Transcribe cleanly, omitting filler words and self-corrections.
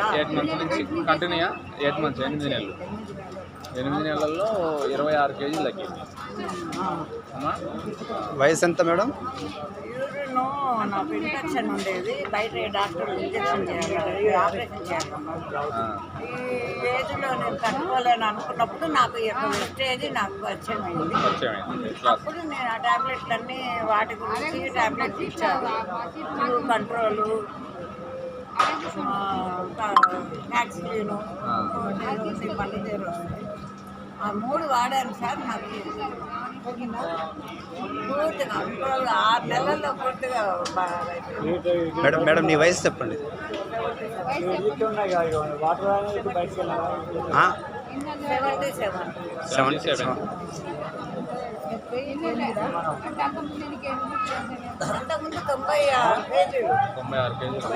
8 months నుంచి కంటిన్యూగా 8 months 8 నెలలు 8 నెలల్లో 26 కేజీలు తగ్గింది. అమ్మా వయసు ఎంత మేడం? యూరిన్ నాకు ఇన్ఫెక్షన్ ఉండేది, బయట డాక్టర్ ఇంజక్షన్ చేయాలి, ఆపరేషన్ చేయాలన్నారు. ఈ ఏజ్లో నేను తట్టుకోలేను అనుకున్నప్పుడు నాకు ఈ యొక్క స్టేజ్ నాకు పరిచయమైంది. అప్పుడు నేను ఆ టాబ్లెట్లన్నీ వాటి గురించి టాబ్లెట్స్ ఇచ్చారు. కంట్రోలు, వ్యాక్సిన్, పనితీరు ఆ 3 వాడాను సార్. నాకు పూర్తిగా 6 నెలల్లో పూర్తిగా మేడం మేడం నీ వయసు చెప్పండి. 77. అంతకుముందు 96 కేజీలు. 96 కేజీలు.